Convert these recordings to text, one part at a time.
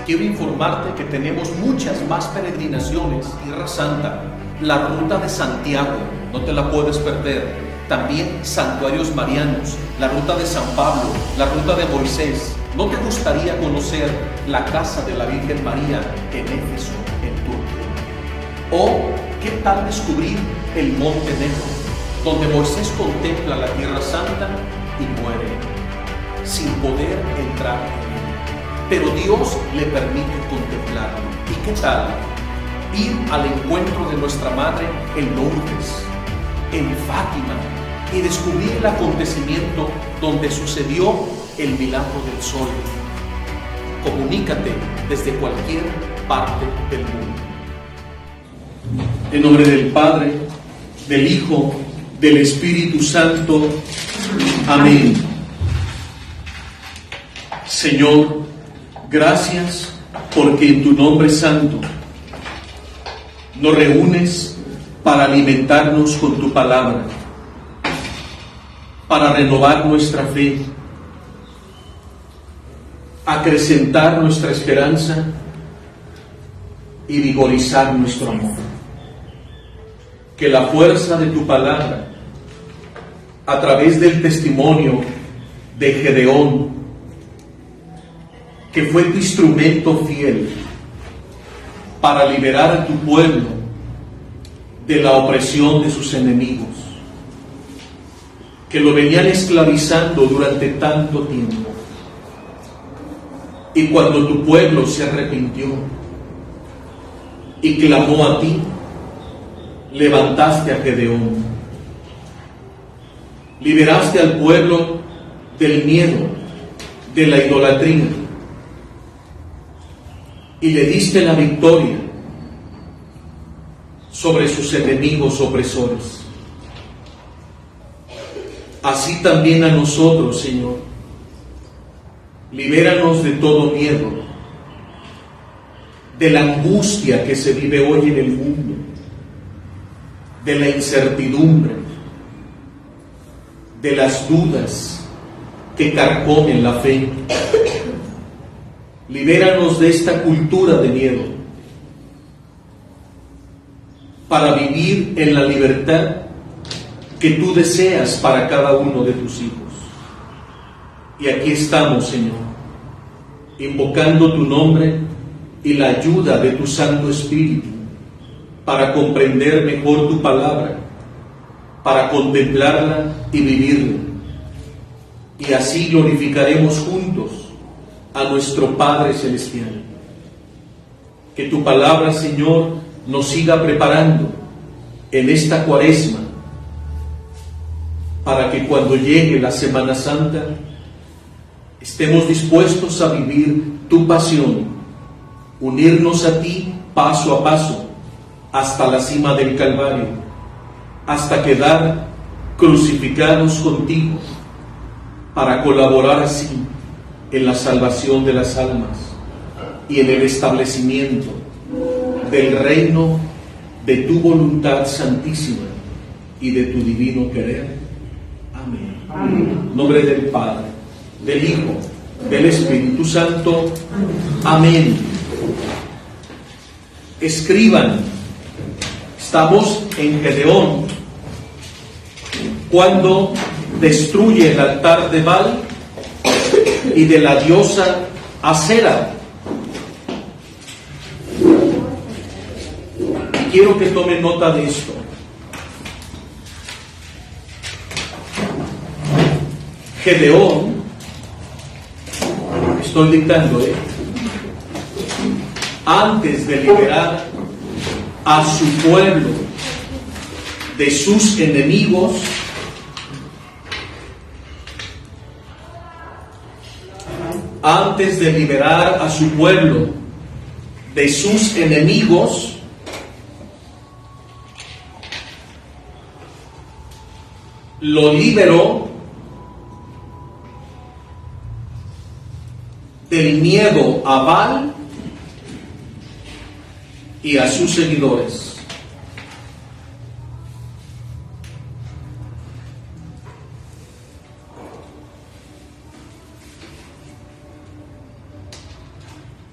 quiero informarte que tenemos muchas más peregrinaciones. Tierra Santa, la ruta de Santiago, no te la puedes perder. También santuarios marianos, la ruta de San Pablo, la ruta de Moisés. ¿No te gustaría conocer la casa de la Virgen María en Éfeso, en Turquía? ¿O qué tal descubrir el Monte Negro, donde Moisés contempla la Tierra Santa y muere sin poder entrar en él? Pero Dios le permite contemplarlo. ¿Y qué tal ir al encuentro de nuestra Madre en Lourdes, en Fátima, y descubrir el acontecimiento donde sucedió el milagro del sol? Comunícate desde cualquier parte del mundo. En nombre del Padre, del Hijo, del Espíritu Santo. Amén. Señor, gracias porque en tu nombre santo nos reúnes para alimentarnos con tu palabra, para renovar nuestra fe, acrecentar nuestra esperanza y vigorizar nuestro amor. Que la fuerza de tu palabra, a través del testimonio de Gedeón, que fue tu instrumento fiel para liberar a tu pueblo de la opresión de sus enemigos, que lo venían esclavizando durante tanto tiempo. Y cuando tu pueblo se arrepintió y clamó a ti, levantaste a Gedeón, liberaste al pueblo del miedo, de la idolatría, y le diste la victoria sobre sus enemigos opresores. Así también a nosotros, Señor, libéranos de todo miedo, de la angustia que se vive hoy en el mundo, de la incertidumbre, de las dudas que carcomen la fe. Libéranos de esta cultura de miedo para vivir en la libertad que tú deseas para cada uno de tus hijos. Y aquí estamos, Señor, invocando tu nombre y la ayuda de tu Santo Espíritu para comprender mejor tu palabra, para contemplarla y vivirla. Y así glorificaremos juntos a nuestro Padre Celestial. Que tu palabra, Señor, nos siga preparando en esta Cuaresma, para que cuando llegue la Semana Santa estemos dispuestos a vivir tu pasión, unirnos a ti paso a paso hasta la cima del Calvario, hasta quedar crucificados contigo, para colaborar así en la salvación de las almas y en el establecimiento del reino de tu voluntad santísima y de tu divino querer. Amén. Amén. En nombre del Padre, del Hijo, del Espíritu Santo. Amén. Escriban. Estamos en Gedeón, cuando destruye el altar de Baal y de la diosa Acera. Y quiero que tomen nota de esto. Gedeón, estoy dictando, antes de liberar a su pueblo de sus enemigos, antes de liberar a su pueblo de sus enemigos, lo liberó del miedo a Baal y a sus seguidores.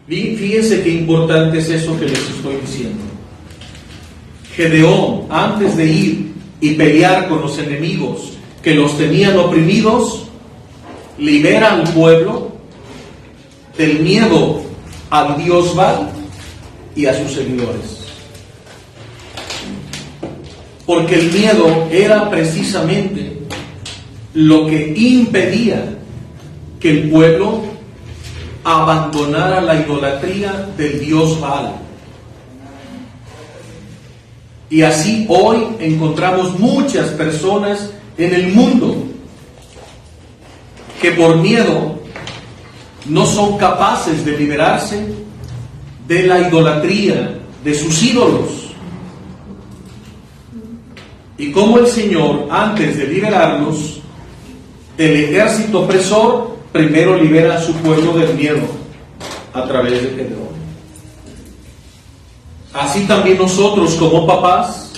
Fíjense qué importante es eso que les estoy diciendo. Gedeón, antes de ir y pelear con los enemigos que los tenían oprimidos, libera al pueblo del miedo al dios Baal y a sus seguidores. Porque el miedo era precisamente lo que impedía que el pueblo abandonara la idolatría del dios Baal. Y así hoy encontramos muchas personas en el mundo que por miedo no son capaces de liberarse de la idolatría de sus ídolos. Y como el Señor, antes de liberarlos del ejército opresor, primero libera a su pueblo del miedo a través de Gedeón. Así también nosotros como papás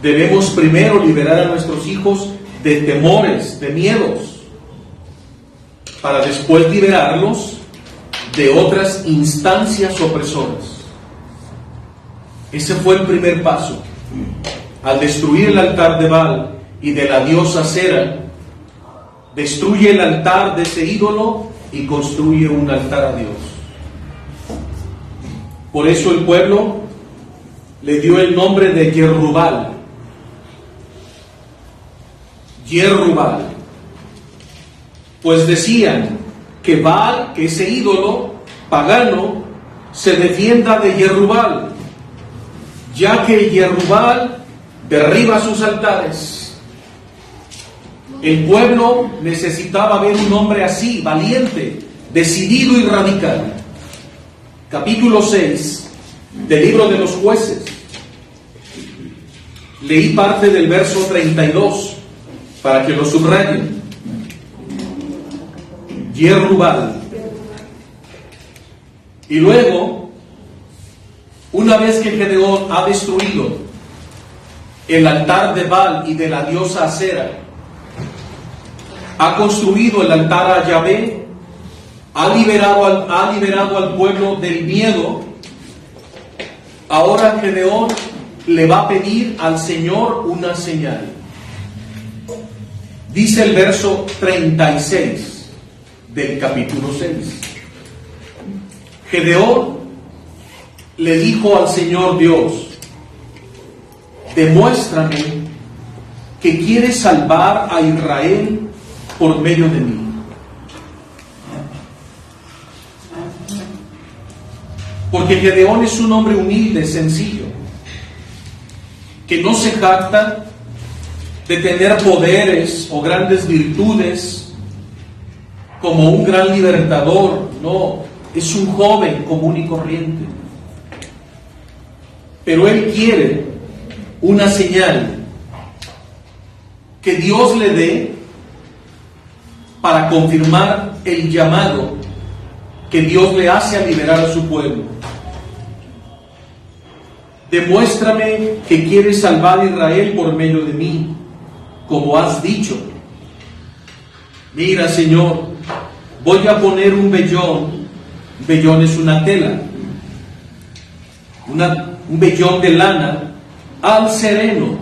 debemos primero liberar a nuestros hijos de temores, de miedos, para después liberarlos de otras instancias opresoras. Ese fue el primer paso. Al destruir el altar de Baal y de la diosa Acera, destruye el altar de ese ídolo y construye un altar a Dios. Por eso el pueblo le dio el nombre de Yerubbaal. Yerubbaal. Pues decían que Baal, que ese ídolo pagano, se defienda de Yerubbaal, ya que Yerubbaal derriba sus altares. El pueblo necesitaba ver un hombre así, valiente, decidido y radical. Capítulo 6 del libro de los Jueces. Leí parte del verso 32 para que lo subrayen. Yerubbaal. Y luego, una vez que Gedeón ha destruido el altar de Baal y de la diosa Acera, ha construido el altar a Yahvé, ha liberado al pueblo del miedo. Ahora Gedeón le va a pedir al Señor una señal. Dice el verso 36 del capítulo 6. Gedeón le dijo al Señor Dios: demuéstrame que quieres salvar a Israel por medio de mí. Porque Gedeón es un hombre humilde, sencillo, que no se jacta de tener poderes o grandes virtudes como un gran libertador. No, es un joven común y corriente. Pero él quiere una señal que Dios le dé para confirmar el llamado que Dios le hace a liberar a su pueblo. Demuéstrame que quieres salvar a Israel por medio de mí, como has dicho. Mira, Señor, voy a poner un vellón. Vellón es una tela, un vellón de lana al sereno.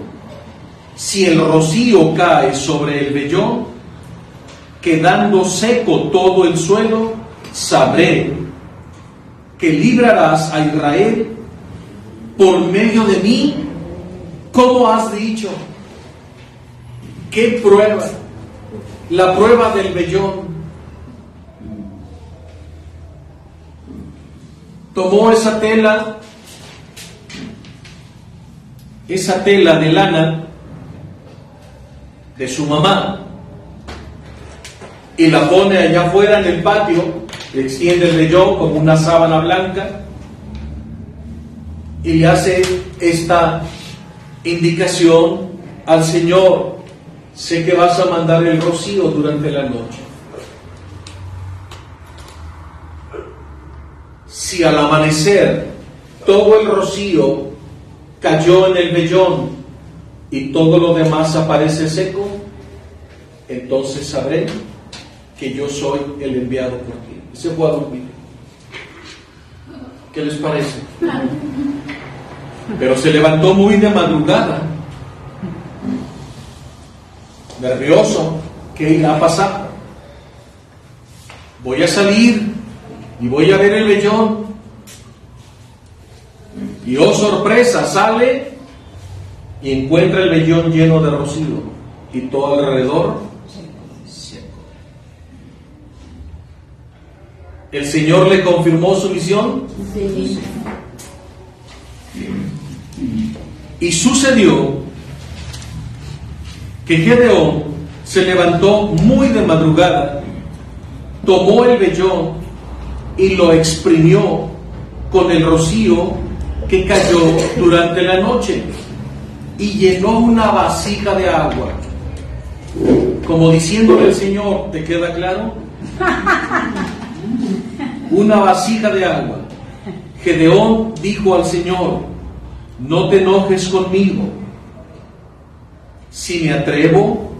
Si el rocío cae sobre el vellón, quedando seco todo el suelo, sabré que librarás a Israel por medio de mí, como has dicho. ¿Qué prueba? La prueba del vellón. Tomó esa tela de lana de su mamá y la pone allá afuera en el patio, extiende el vellón como una sábana blanca y le hace esta indicación al Señor: sé que vas a mandar el rocío durante la noche. Si al amanecer todo el rocío cayó en el vellón y todo lo demás aparece seco, entonces sabré que yo soy el enviado por ti. Y se fue a dormir. ¿Qué les parece? Pero se levantó muy de madrugada, nervioso. ¿Qué irá a pasar? Voy a salir y voy a ver el vellón. Y oh sorpresa, sale y encuentra el vellón lleno de rocío y todo alrededor seco. ¿El Señor le confirmó su misión? Sí. Y sucedió que Gedeón se levantó muy de madrugada, tomó el vellón y lo exprimió con el rocío que cayó durante la noche y llenó una vasija de agua, como diciéndole al Señor, ¿te queda claro? Una vasija de agua. Gedeón dijo al Señor, no te enojes conmigo si me atrevo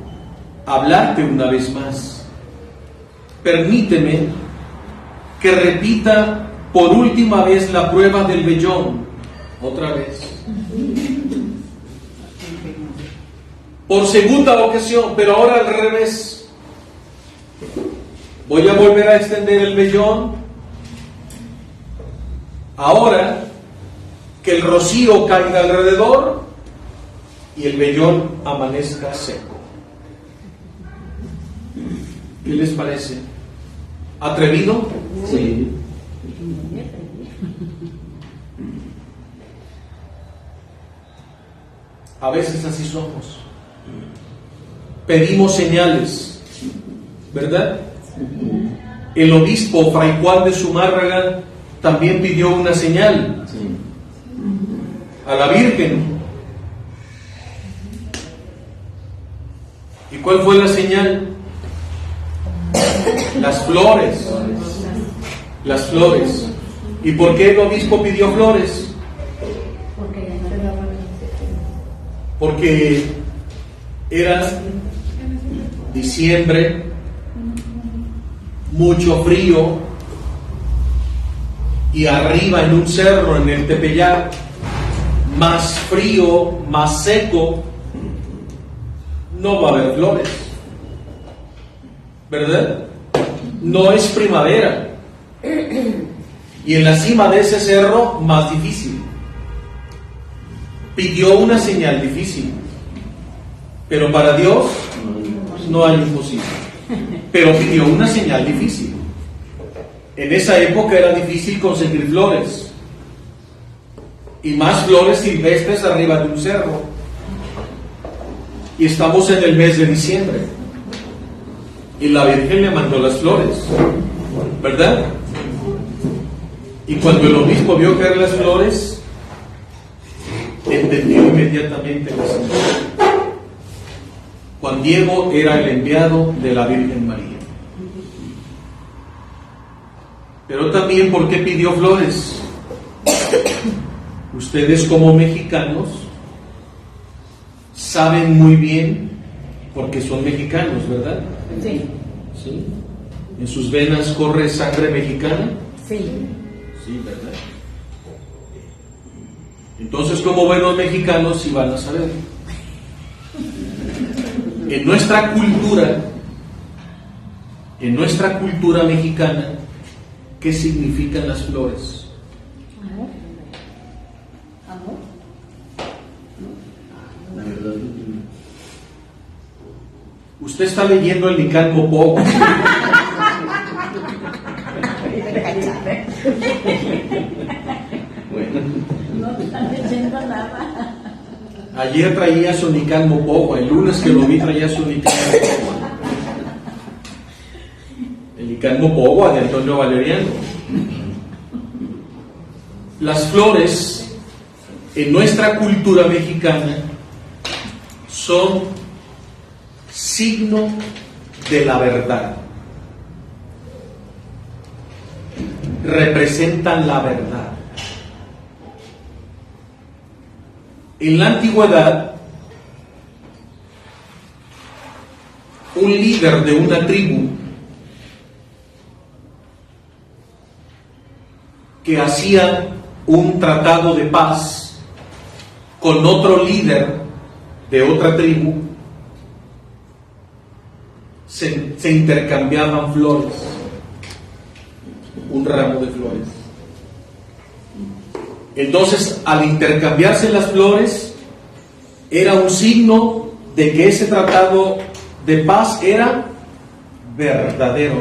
a hablarte una vez más. Permíteme que repita por última vez la prueba del vellón. Otra vez. Por segunda ocasión, pero ahora al revés. Voy a volver a extender el vellón. Ahora que el rocío caiga alrededor y el vellón amanezca seco. ¿Qué les parece? ¿Atrevido? Sí. A veces así somos. Pedimos señales, ¿verdad? El obispo Fray Juan de Zumárraga también pidió una señal a la Virgen. ¿Y cuál fue la señal? Las flores. Las flores. ¿Y por qué el obispo pidió flores? Porque era diciembre, mucho frío, y arriba en un cerro, en el Tepeyac, más frío, más seco, no va a haber flores, ¿verdad? No es primavera. Y en la cima de ese cerro, más difícil. Pidió una señal difícil, pero para Dios no hay imposible. Pero pidió una señal difícil. En esa época era difícil conseguir flores, y más flores silvestres arriba de un cerro. Y estamos en el mes de diciembre, y la Virgen le mandó las flores, ¿verdad? Y cuando el obispo vio caer las flores, entendió inmediatamente la señal. Juan Diego era el enviado de la Virgen María. Pero también, ¿por qué pidió flores? Ustedes como mexicanos saben muy bien, porque son mexicanos, ¿verdad? Sí. ¿Sí? ¿En sus venas corre sangre mexicana? Sí. Sí, ¿verdad? Entonces, como buenos mexicanos, sí van a saber. En nuestra cultura mexicana, ¿qué significan las flores? Amor. Amor. Usted está leyendo el Nicán Popó. Bueno. No están diciendo nada. Ayer traía su Nicán Popó, el lunes que lo vi traía su Nicán Popó. El Nicán Popó de Antonio Valeriano. Las flores en nuestra cultura mexicana son signo de la verdad. Representan la verdad. En la antigüedad, un líder de una tribu que hacían un tratado de paz con otro líder de otra tribu, se intercambiaban flores, un ramo de flores. Entonces, al intercambiarse las flores, era un signo de que ese tratado de paz era verdadero.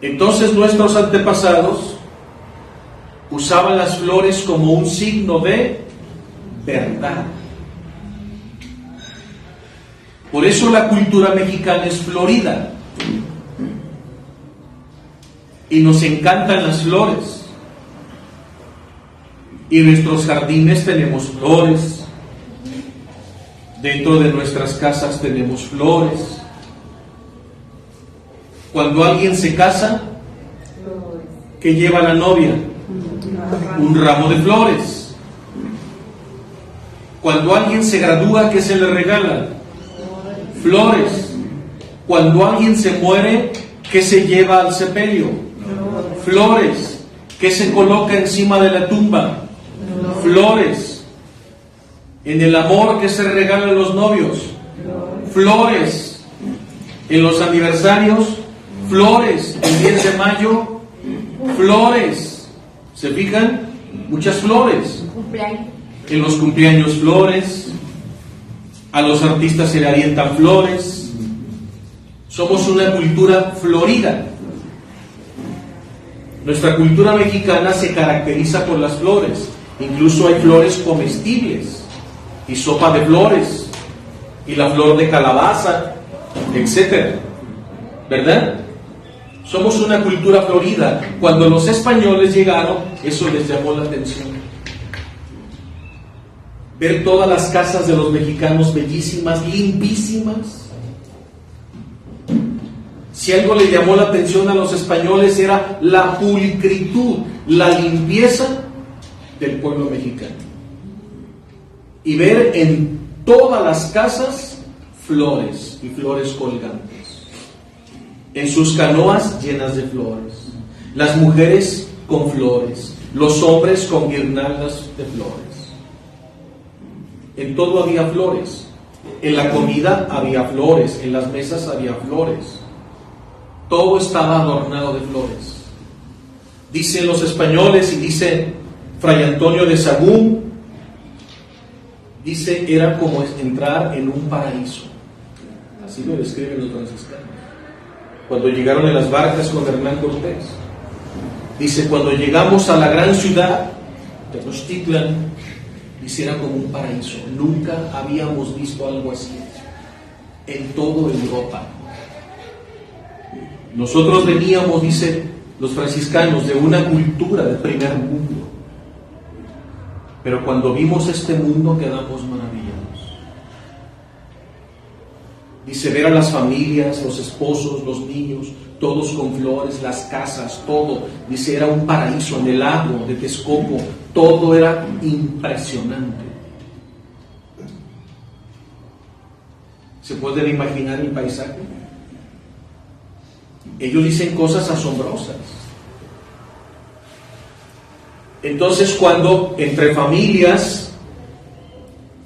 Entonces nuestros antepasados usaban las flores como un signo de verdad. Por eso la cultura mexicana es florida. Y nos encantan las flores. Y en nuestros jardines tenemos flores. Dentro de nuestras casas tenemos flores. Cuando alguien se casa, ¿qué lleva la novia? Un ramo de flores. Cuando alguien se gradúa, ¿qué se le regala? Flores. Cuando alguien se muere, ¿qué se lleva al sepelio? Flores. ¿Qué se coloca encima de la tumba? Flores. En el amor, ¿qué se regalan los novios? Flores. En los aniversarios, flores. El 10 de mayo, flores. ¿Se fijan? Muchas flores. En los cumpleaños, flores. A los artistas se le avientan flores. Somos una cultura florida. Nuestra cultura mexicana se caracteriza por las flores. Incluso hay flores comestibles y sopa de flores y la flor de calabaza, etcétera. ¿Verdad? Somos una cultura florida. Cuando los españoles llegaron, eso les llamó la atención. Ver todas las casas de los mexicanos bellísimas, limpísimas. Si algo le llamó la atención a los españoles era la pulcritud, la limpieza del pueblo mexicano. Y ver en todas las casas flores y flores colgantes. En sus canoas llenas de flores. Las mujeres con flores. Los hombres con guirnaldas de flores. En todo había flores. En la comida había flores. En las mesas había flores. Todo estaba adornado de flores. Dicen los españoles y dice Fray Antonio de Sagún, dice, era como entrar en un paraíso. Así lo describen los franciscanos. Cuando llegaron en las barcas con Hernán Cortés. Dice, cuando llegamos a la gran ciudad de Tenochtitlan, dice, era como un paraíso. Nunca habíamos visto algo así en toda Europa. Nosotros veníamos, dice los franciscanos, de una cultura del primer mundo. Pero cuando vimos este mundo quedamos maravillados. Dice, ver a las familias, los esposos, los niños, todos con flores, las casas, todo. Dice, era un paraíso. En el lago de Texcoco, todo era impresionante. ¿Se pueden imaginar el paisaje? Ellos dicen cosas asombrosas. Entonces, cuando entre familias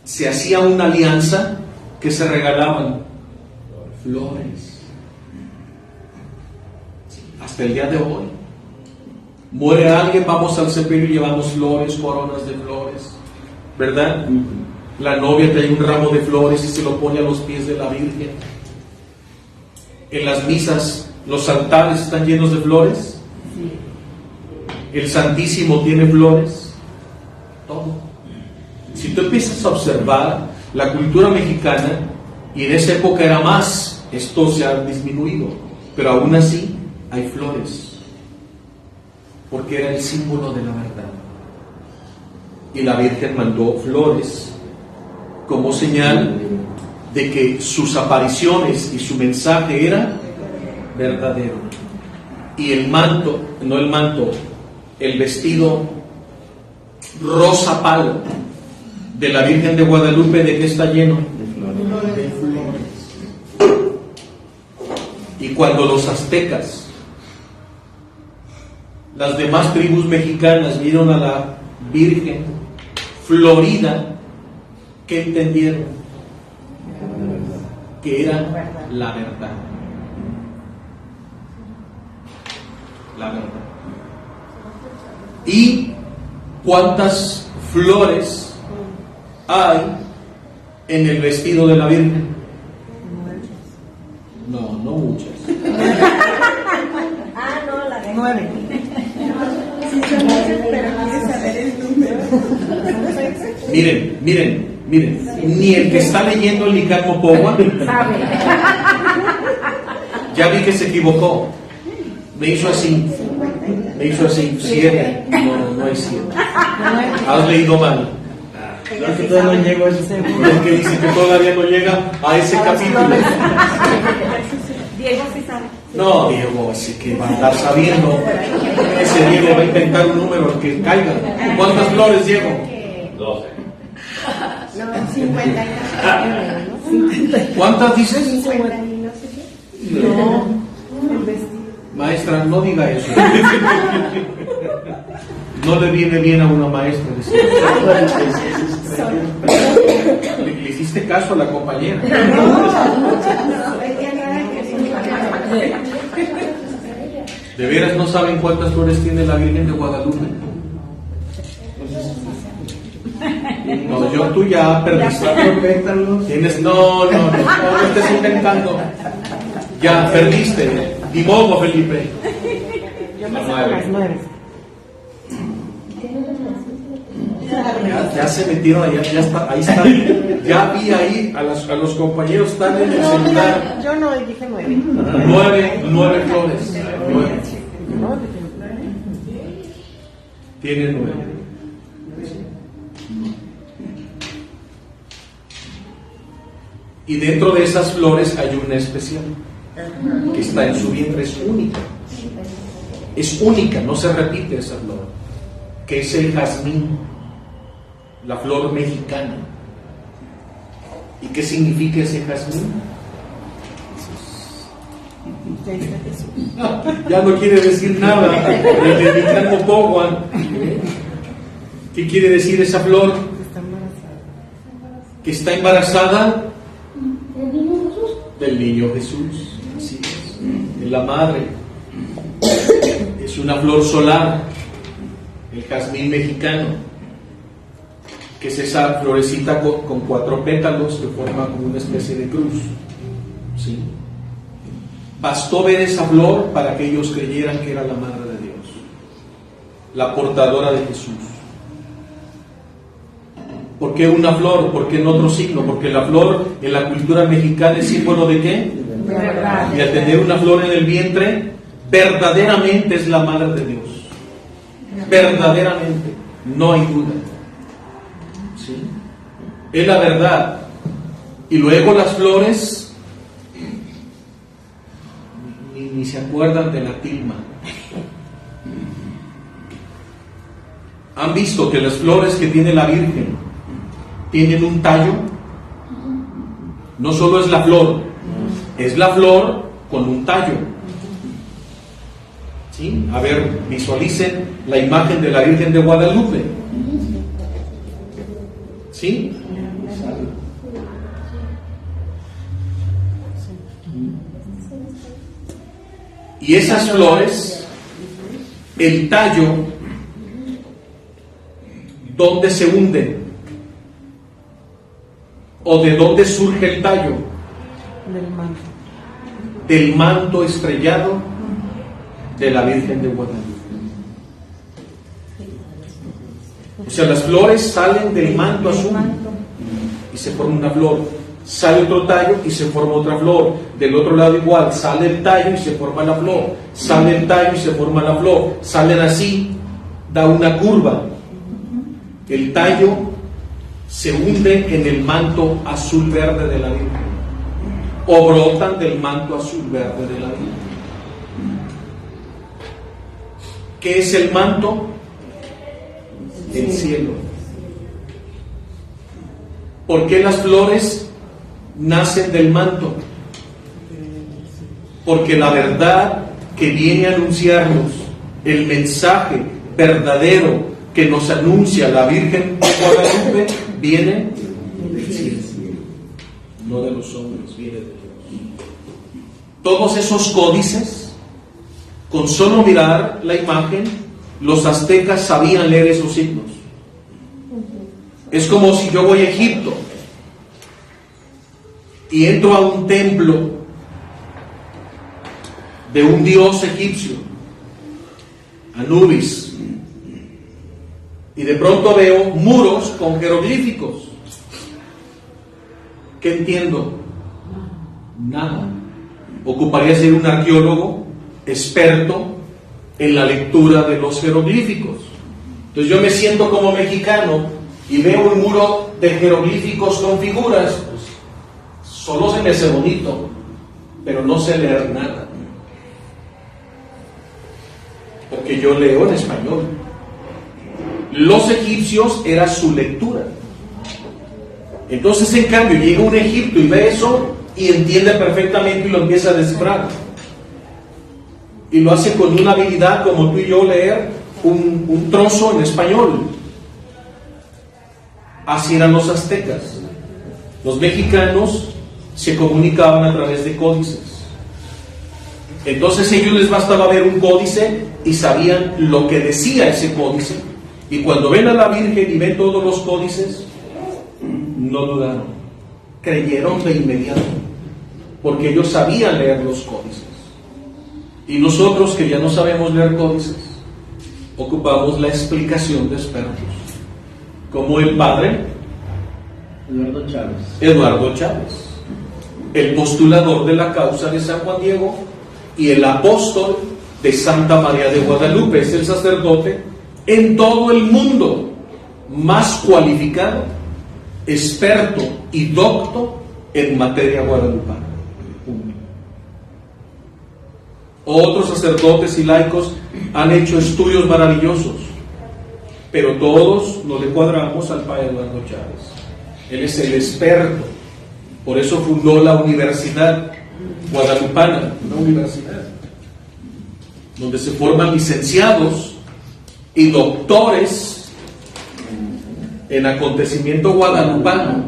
se hacía una alianza, ¿qué se regalaban? Flores. Hasta el día de hoy. Muere alguien, vamos al sepelio y llevamos flores, coronas de flores. ¿Verdad? La novia trae un ramo de flores y se lo pone a los pies de la Virgen. En las misas, los altares están llenos de flores. El Santísimo tiene flores. Todo. Si tú empiezas a observar la cultura mexicana, y en esa época era más, esto se ha disminuido, pero aún así hay flores, porque era el símbolo de la verdad. Y la Virgen mandó flores como señal de que sus apariciones y su mensaje era verdadero. Y el manto, no el manto, el vestido rosa palo de la Virgen de Guadalupe, ¿de qué está lleno? De flores. Y cuando los aztecas, las demás tribus mexicanas, vieron a la Virgen florida, ¿qué entendieron? Que era la verdad. La verdad. ¿Y cuántas flores hay en el vestido de la Virgen? No muchas. No, la de 9. Sí, son 9, pero quieres saber el número. Miren. Ni el que está leyendo el Nicán Mopogua sabe. ya vi que se equivocó. Me hizo así. 7. No es 7. Has leído mal. Yo que todavía no llego a ese El que dice que todavía no llega a ese capítulo. Diego sí sabe. No, Diego, así que va a andar sabiendo. Ese Diego va a inventar un número al que caiga. ¿Cuántas flores, Diego? 12. No, 50 y no sé qué. ¿Cuántas dices? 50 y no sé qué. No, el vestido. Maestra, no diga eso. No le viene bien a una maestra decir. Le hiciste caso a la compañera. ¿De veras no saben cuántas flores tiene la Virgen de Guadalupe? No, tú ya perdiste. Tienes, no estés inventando. Ya perdiste. Ni modo, Felipe. Yo me saco las 9. Ya se metieron allá, ya está, ahí está. Ya vi ahí a los compañeros están en el celular. Yo no dije 9. 9 flores. 9. Tiene 9. Y dentro de esas flores hay una especial que está en su vientre, es única. Es única, no se repite esa flor, que es el jazmín, la flor mexicana. ¿Y qué significa ese jazmín? Ya no quiere decir nada. El de Nicán Mopogua. ¿Qué quiere decir esa flor? Que está embarazada del niño Jesús. Así es. De la madre. Es una flor solar, el jazmín mexicano, que es esa florecita con 4 pétalos que forma como una especie de cruz. ¿Sí? Bastó ver esa flor para que ellos creyeran que era la Madre de Dios, la portadora de Jesús. ¿Por qué una flor? ¿Por qué en otro signo? Porque la flor en la cultura mexicana es símbolo de ¿qué? De verdad. Y al tener una flor en el vientre, verdaderamente es la Madre de Dios. Verdaderamente, no hay duda. ¿Sí? Es la verdad. Y luego las flores ni se acuerdan de la tilma. ¿Han visto que las flores que tiene la Virgen tienen un tallo? No solo es la flor con un tallo. ¿Sí? A ver, visualicen la imagen de la Virgen de Guadalupe. ¿Sí? Y esas flores, el tallo, ¿dónde se hunde? ¿O de dónde surge el tallo? Del manto. Del manto estrellado de la Virgen de Guadalupe. O sea, las flores salen del manto azul y se forma una flor. Sale otro tallo y se forma otra flor. Del otro lado igual, sale el tallo y se forma la flor. Sale el tallo y se forma la flor. Salen así, da una curva. El tallo se hunde en el manto azul verde de la Virgen, o brotan del manto azul verde de la Virgen. ¿Qué es el manto? El cielo. ¿Por qué las flores nacen del manto? porque la verdad que viene a anunciarnos, el mensaje verdadero que nos anuncia la Virgen de Guadalupe, viene del cielo, no de los hombres, viene de Dios. Todos esos códices, con solo mirar la imagen, los aztecas sabían leer esos signos. Es como si yo voy a Egipto y entro a un templo de un dios egipcio, Anubis, y de pronto veo muros con jeroglíficos. ¿Qué entiendo? Nada. Ocuparía ser un arqueólogo experto en la lectura de los jeroglíficos. Entonces yo me siento como mexicano y veo un muro de jeroglíficos con figuras, pues solo se me hace bonito, pero no sé leer nada, porque yo leo en español. Los egipcios era su lectura. Entonces, en cambio, llega un Egipto y ve eso y entiende perfectamente y lo empieza a descifrar. Y lo hace con una habilidad como tú y yo leer un trozo en español. Así eran los aztecas. Los mexicanos se comunicaban a través de códices. Entonces a ellos les bastaba ver un códice y sabían lo que decía ese códice. Y cuando ven a la Virgen y ven todos los códices, no dudaron, creyeron de inmediato, porque ellos sabían leer los códices. Y nosotros, que ya no sabemos leer códices, ocupamos la explicación de expertos, como el padre Eduardo Chávez, el postulador de la causa de San Juan Diego y el apóstol de Santa María de Guadalupe. Es el sacerdote en todo el mundo más cualificado, experto y docto en materia guadalupana. Otros sacerdotes y laicos han hecho estudios maravillosos, pero todos no le cuadramos al padre Eduardo Chávez. Él es el experto. Por eso fundó la Universidad Guadalupana, una universidad donde se forman licenciados y doctores en acontecimiento guadalupano.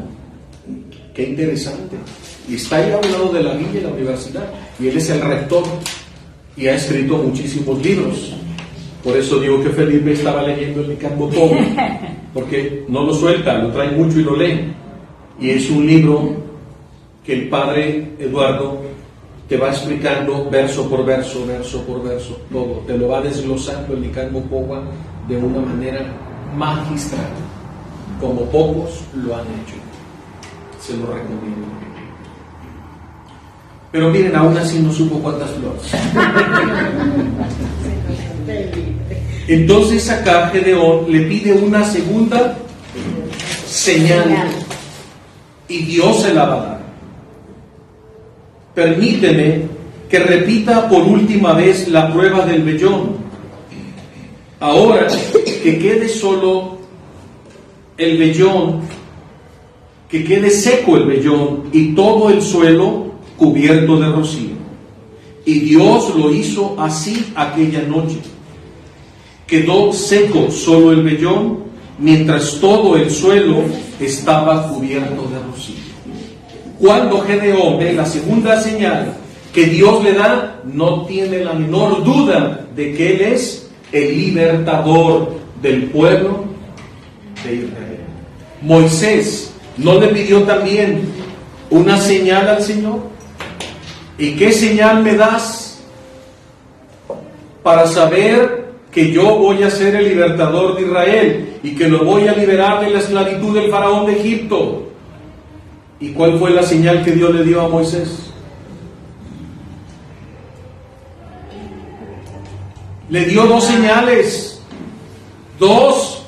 Qué interesante. Y está ahí a un lado de la villa, la universidad, y él es el rector y ha escrito muchísimos libros. Por eso digo que Felipe estaba leyendo el Nicambo todo, porque no lo suelta, lo trae mucho y lo lee. Y es un libro que el padre Eduardo te va explicando verso por verso, todo. Te lo va desglosando el Nicambo Pogua de una manera magistral, como pocos lo han hecho. Se lo recomiendo. Pero miren, aún así no supo cuántas flores. Entonces acá Gedeón le pide una segunda señal y Dios se la va a dar. Permíteme que repita por última vez la prueba del vellón. Ahora que quede solo el vellón, que quede seco el vellón y todo el suelo cubierto de rocío. Y Dios lo hizo así aquella noche. Quedó seco solo el vellón, mientras todo el suelo estaba cubierto de rocío. Cuando Gedeón ve la segunda señal que Dios le da, no tiene la menor duda de que Él es el libertador del pueblo de Israel. Moisés ¿no le pidió también una señal al Señor? ¿Y qué señal me das para saber que yo voy a ser el libertador de Israel y que lo voy a liberar de la esclavitud del faraón de Egipto? ¿Y cuál fue la señal que Dios le dio a Moisés? Le dio dos señales. Dos.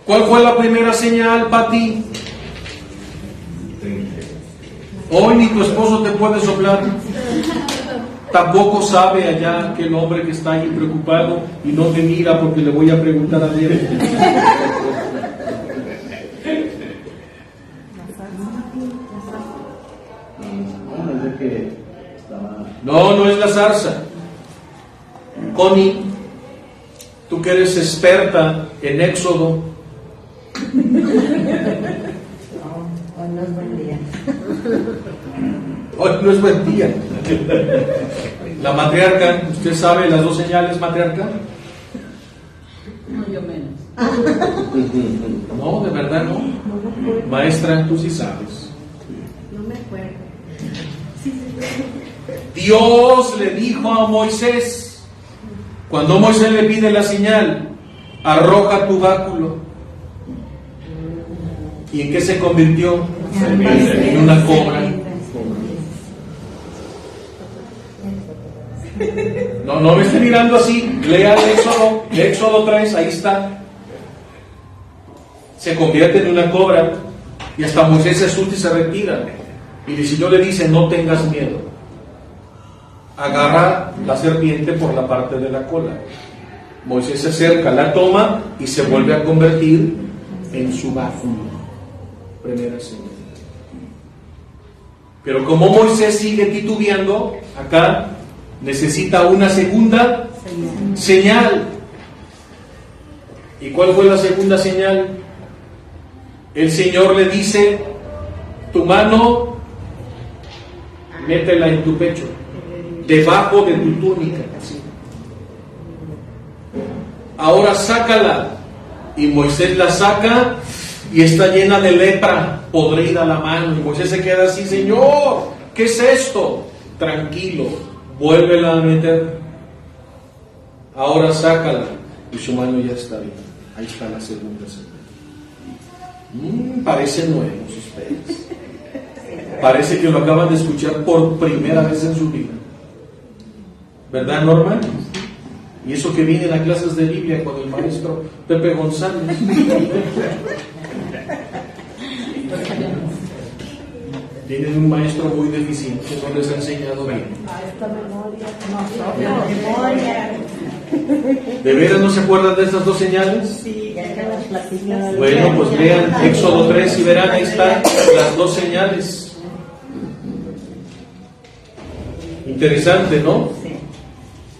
¿Cuál fue la primera señal para ti? Hoy ni tu esposo te puede soplar. Tampoco sabe allá que el hombre que está ahí preocupado y no te mira porque le voy a preguntar a Dios. que estaba... No, no es la zarza. Connie, tú que eres experta en Éxodo. Hoy no es buen día. Hoy no es buen día. La matriarca, ¿usted sabe las dos señales, matriarca? No, yo menos. No, de verdad no. Maestra, tú sí sabes. No me acuerdo. Dios le dijo a Moisés, cuando Moisés le pide la señal, arroja tu báculo. ¿Y en qué se convirtió? En una cobra. No me esté mirando así. Lea el Éxodo 3, ahí está. Se convierte en una cobra y hasta Moisés se asusta y se retira. Y el Señor le dice, no tengas miedo. Agarra la serpiente por la parte de la cola. Moisés se acerca, la toma y se vuelve a convertir en su báculo. Primera señal. Pero como Moisés sigue titubeando, acá necesita una segunda señal. ¿Y cuál fue la segunda señal? El Señor le dice, tu mano, métela en tu pecho, debajo de tu túnica. Ahora sácala. Y Moisés la saca y está llena de lepra, podrida la mano. Y Moisés se queda así, Señor, ¿qué es esto? Tranquilo, vuélvela a meter. Ahora sácala. Y su mano ya está bien. Ahí está la segunda señal. Parecen nuevos ustedes. Parece que lo acaban de escuchar por primera vez en su vida. ¿Verdad, Norma? Y eso que vienen a clases de Biblia con el maestro Pepe González. Tienen un maestro muy deficiente, no les ha enseñado bien. ¿De veras no se acuerdan de estas dos señales? Sí, ya que las platicas. Bueno, pues lean Éxodo 3 y verán, ahí están las dos señales. Interesante, ¿no? Sí.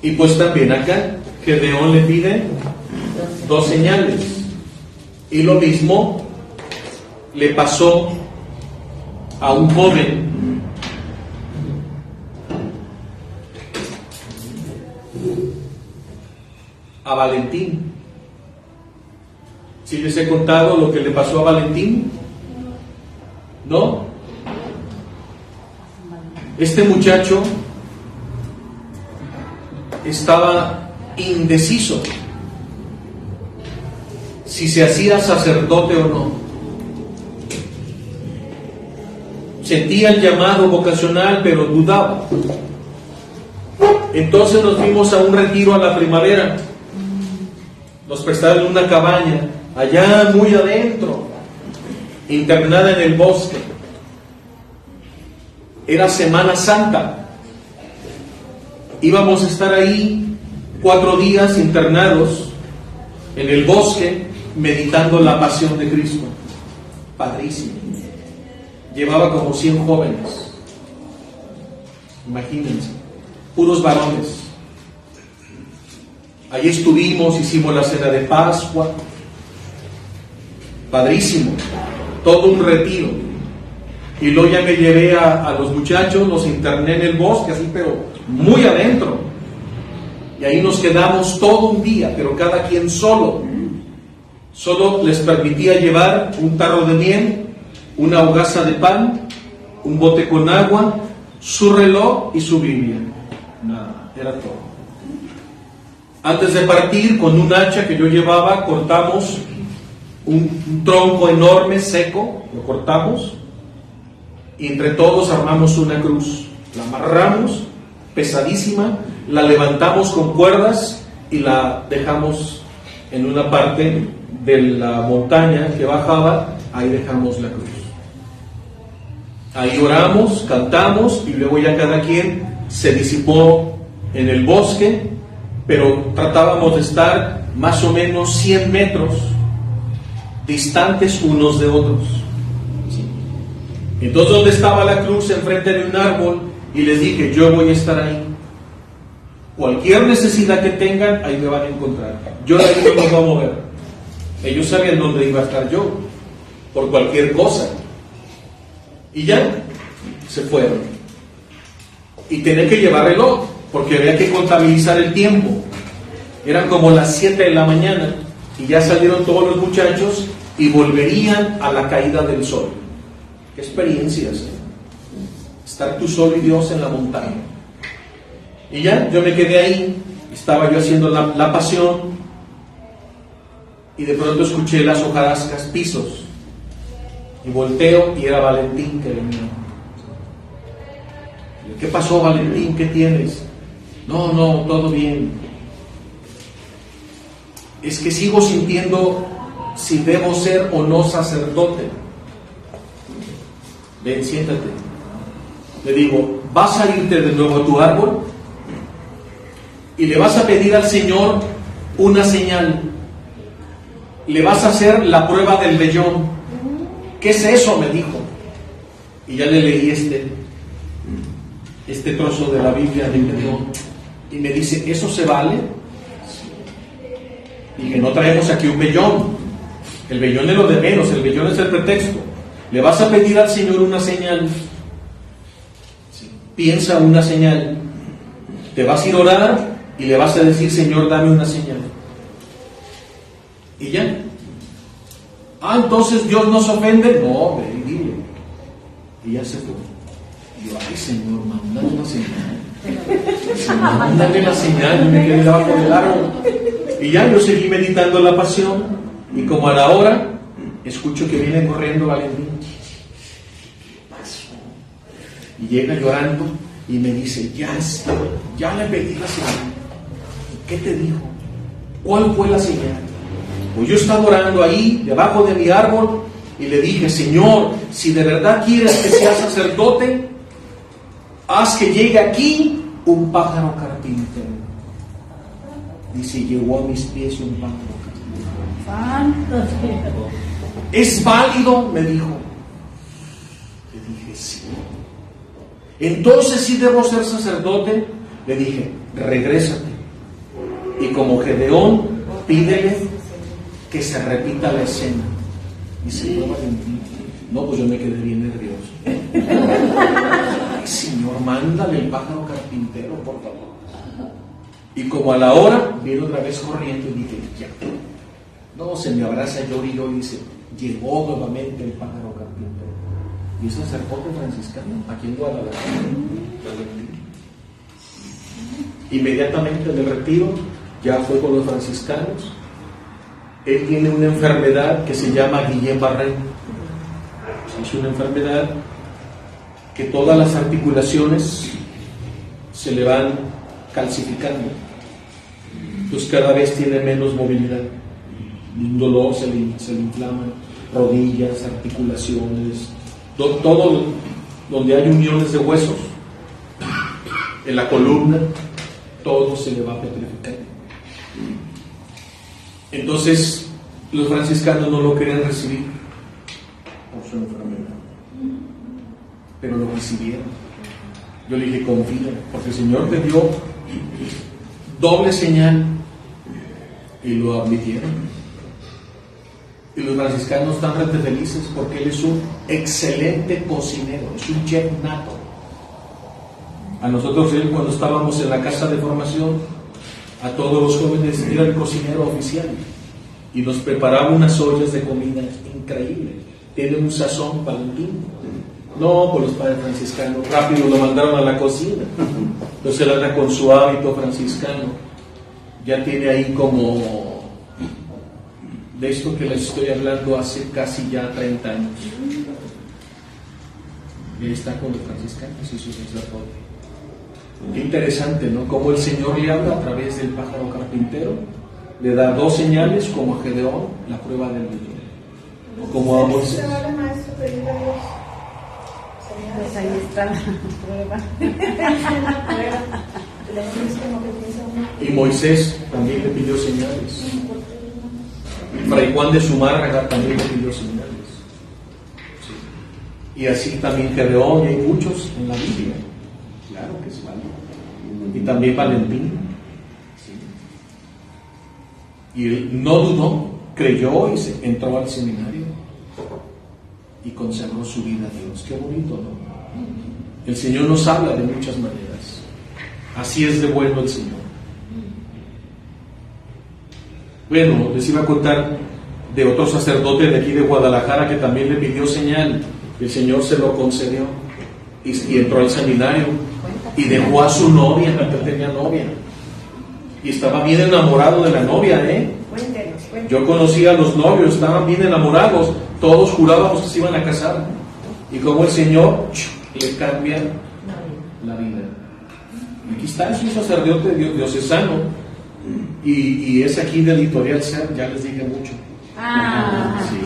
Y pues también acá, Gedeón le pide dos señales. Y lo mismo le pasó a un joven. A Valentín. ¿Sí les he contado lo que le pasó a Valentín? ¿No? Este muchacho estaba indeciso si se hacía sacerdote o no. Sentía el llamado vocacional, pero dudaba. Entonces nos fuimos a un retiro a la primavera. Nos prestaron una cabaña allá muy adentro, internada en el bosque. Era Semana Santa. Íbamos a estar ahí 4 días internados en el bosque, meditando la pasión de Cristo. Padrísimo. Llevaba como 100 jóvenes. Imagínense, puros varones. Allí estuvimos, hicimos la cena de Pascua. Padrísimo. Todo un retiro. Y luego ya me llevé a los muchachos, los interné en el bosque, así, pero muy adentro. Y ahí nos quedamos todo un día, pero cada quien solo. Solo les permitía llevar un tarro de miel, una hogaza de pan, un bote con agua, su reloj y su Biblia. Nada, era todo. Antes de partir, con un hacha que yo llevaba, cortamos un tronco enorme, seco, lo cortamos, y entre todos armamos una cruz. La amarramos, pesadísima, la levantamos con cuerdas y la dejamos en una parte de la montaña que bajaba, ahí dejamos la cruz. Ahí oramos, cantamos y luego ya cada quien se disipó en el bosque, pero tratábamos de estar más o menos 100 metros distantes unos de otros. Entonces, donde estaba la cruz, enfrente de un árbol, y les dije, yo voy a estar ahí. Cualquier necesidad que tengan, ahí me van a encontrar. Yo de ahí no me voy a mover. Ellos sabían dónde iba a estar yo, por cualquier cosa. Y ya, se fueron. Y tenía que llevar reloj, porque había que contabilizar el tiempo. Eran como las 7 de la mañana, y ya salieron todos los muchachos y volverían a la caída del sol. Qué experiencias, ¿eh? Estar tú solo y Dios en la montaña. Y ya, yo me quedé ahí, estaba yo haciendo la pasión, y de pronto escuché las hojarascas, pisos, y volteo y era Valentín que venía. ¿Qué pasó, Valentín? ¿Qué tienes? No, todo bien. Es que sigo sintiendo si debo ser o no sacerdote. Ven, siéntate. Le digo, ¿vas a irte de nuevo a tu árbol? Y le vas a pedir al Señor una señal. Le vas a hacer la prueba del vellón. ¿Qué es eso?, me dijo. Y ya le leí este trozo de la Biblia del vellón. Y me dice, ¿eso se vale? Dije, no traemos aquí un vellón. El vellón es lo de menos, el vellón es el pretexto. Le vas a pedir al Señor una señal. Piensa una señal. Te vas a ir a orar y le vas a decir, Señor, dame una señal. Y ya. Entonces Dios nos ofende. No, ve y dile. Y ya se fue. Y yo, ay, Señor, mándale una señal. Señor, mándale la señal. Yo me quedé debajo del árbol. Y ya yo seguí meditando la pasión. Y como a la hora, escucho que viene corriendo Valentín. ¿Qué pasó? Y llega llorando y me dice, ya le pedí la señal. ¿Qué te dijo? ¿Cuál fue la señal? Pues yo estaba orando ahí, debajo de mi árbol, y le dije, Señor, si de verdad quieres que sea sacerdote, haz que llegue aquí un pájaro carpintero. Dice, llegó a mis pies un pájaro carpintero. ¿Es válido?, me dijo. Le dije, sí. Entonces, ¿sí debo ser sacerdote? Le dije, regrésate. Y como Gedeón, pídele que se repita la escena. Dice, no, Valentín. No, pues yo me quedé bien nervioso. Ay, Señor, mándale el pájaro carpintero, por favor. Y como a la hora, vino otra vez corriendo y dije, ya. No, se me abraza, llora y yo, dice, llegó nuevamente el pájaro carpintero. Y es sacerdote franciscano, aquí en Guadalajara. Inmediatamente del retiro, ya fue con los franciscanos. Él tiene una enfermedad que se llama Guillain-Barré. Es una enfermedad que todas las articulaciones se le van calcificando. Entonces cada vez tiene menos movilidad. Un dolor, se le inflama, rodillas, articulaciones, todo donde hay uniones de huesos, en la columna, todo se le va petrificando. Entonces los franciscanos no lo querían recibir por su enfermedad, pero lo recibieron. Yo le dije, confía, porque el Señor te dio doble señal, y lo admitieron. Y los franciscanos están realmente felices porque él es un excelente cocinero, es un chef nato. A nosotros él, cuando estábamos en la casa de formación, a todos los jóvenes era el cocinero oficial y nos preparaba unas ollas de comida increíbles. Tiene un sazón Valentín. No, por los padres franciscanos rápido lo mandaron a la cocina. Entonces él anda con su hábito franciscano. Ya tiene ahí como, de esto que les estoy hablando, hace casi ya 30 años. Él está con los franciscanos y su sacerdote. Qué interesante, ¿no? Cómo el Señor le habla a través del pájaro carpintero. Le da dos señales, como a Gedeón, la prueba del vellón. O como a Moisés. Pues ahí está la prueba. Y Moisés también le pidió señales. Fray Juan de Zumárraga también le pidió señales. Sí. Y así también Gedeón, y hay muchos en la Biblia. Claro que es válido. Y también Valentín. Sí. Y él no dudó, creyó y entró al seminario y consagró su vida a Dios. Qué bonito, ¿no? El Señor nos habla de muchas maneras. Así es de bueno el Señor. Bueno, les iba a contar de otro sacerdote de aquí de Guadalajara que también le pidió señal. El Señor se lo concedió y entró al seminario y dejó a su novia, porque él tenía novia. Y estaba bien enamorado de la novia, Cuéntenos. Yo conocía a los novios, estaban bien enamorados, todos jurábamos que se iban a casar. Y como el Señor le cambia la vida. Aquí está, es un sacerdote diocesano y es aquí de Editorial Ser, ya les dije mucho. Sí,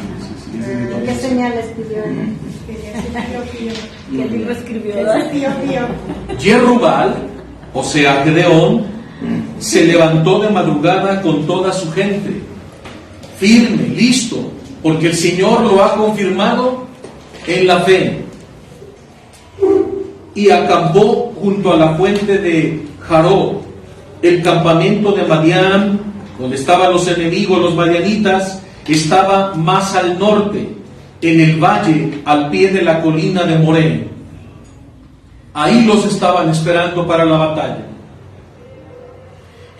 es de Editorial ¿Qué Ser. señales pidió? ¿Qué libro escribió? Jerubal, o sea Gedeón, se levantó de madrugada con toda su gente, firme, listo, porque el Señor lo ha confirmado en la fe, y acampó junto a la fuente de Jaró, el campamento de Madián, donde estaban los enemigos, los madianitas, estaba más al norte, en el valle, al pie de la colina de Moré. Ahí los estaban esperando para la batalla.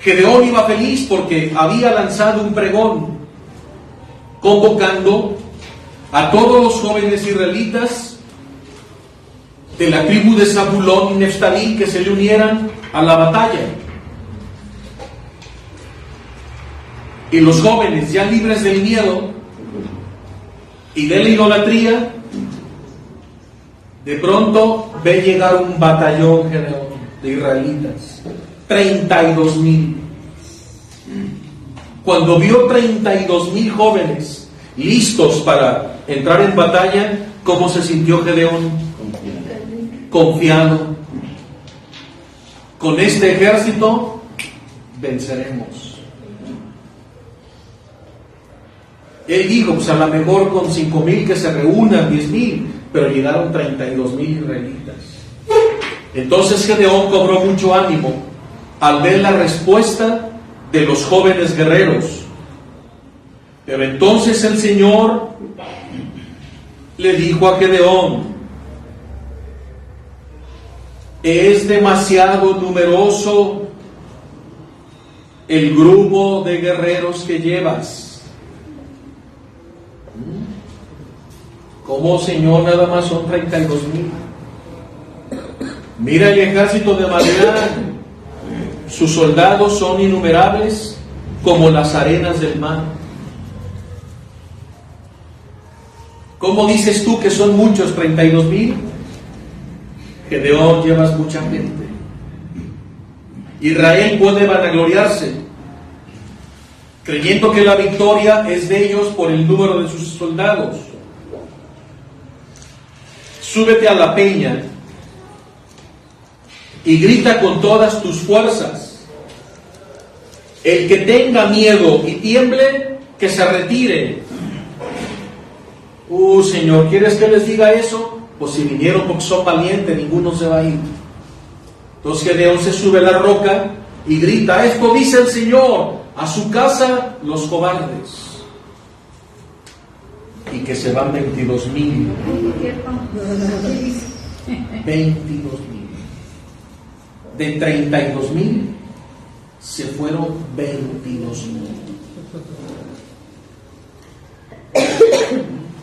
Gedeón iba feliz porque había lanzado un pregón, convocando a todos los jóvenes israelitas de la tribu de Zabulón y Neftalí que se le unieran a la batalla. Y los jóvenes, ya libres del miedo y de la idolatría, de pronto ve llegar un batallón de israelitas, 32,000. Cuando vio 32,000 jóvenes listos para entrar en batalla, ¿cómo se sintió Gedeón? Confiado. Con este ejército venceremos. Él dijo, pues a lo mejor con 5,000 que se reúnan, 10,000, pero llegaron 32,000 israelitas. Entonces Gedeón cobró mucho ánimo al ver la respuesta de los jóvenes guerreros. Pero entonces el Señor le dijo a Gedeón: es demasiado numeroso el grupo de guerreros que llevas. ¿Cómo, Señor? Nada más son 32,000. Mira el ejército de Madián. Sus soldados son innumerables como las arenas del mar. ¿Cómo dices tú que son muchos, 32,000? Gedeón, llevas mucha gente. Israel puede vanagloriarse, creyendo que la victoria es de ellos por el número de sus soldados. Súbete a la peña y grita con todas tus fuerzas. El que tenga miedo y tiemble, que se retire. Señor, ¿quieres que les diga eso? Pues si vinieron porque son valientes, ninguno se va a ir. Entonces Gedeón se sube a la roca y grita: esto dice el Señor, a su casa los cobardes. Y que se van 22,000. 22,000. De 32,000 se fueron 22,000.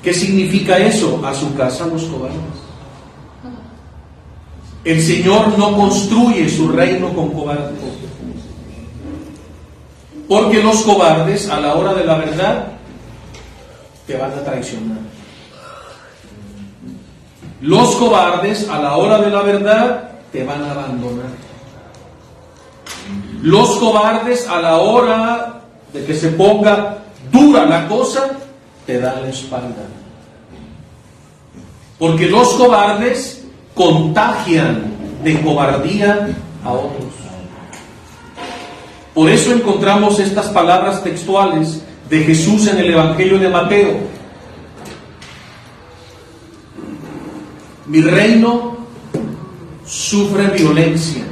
¿Qué significa eso? A su casa los cobardes. El Señor no construye su reino con cobardes, porque los cobardes a la hora de la verdad te van a traicionar. Los cobardes a la hora de la verdad te van a abandonar. Los cobardes a la hora de que se ponga dura la cosa te dan la espalda. Porque los cobardes contagian de cobardía a otros. Por eso encontramos estas palabras textuales de Jesús en el Evangelio de Mateo: mi reino sufre violencia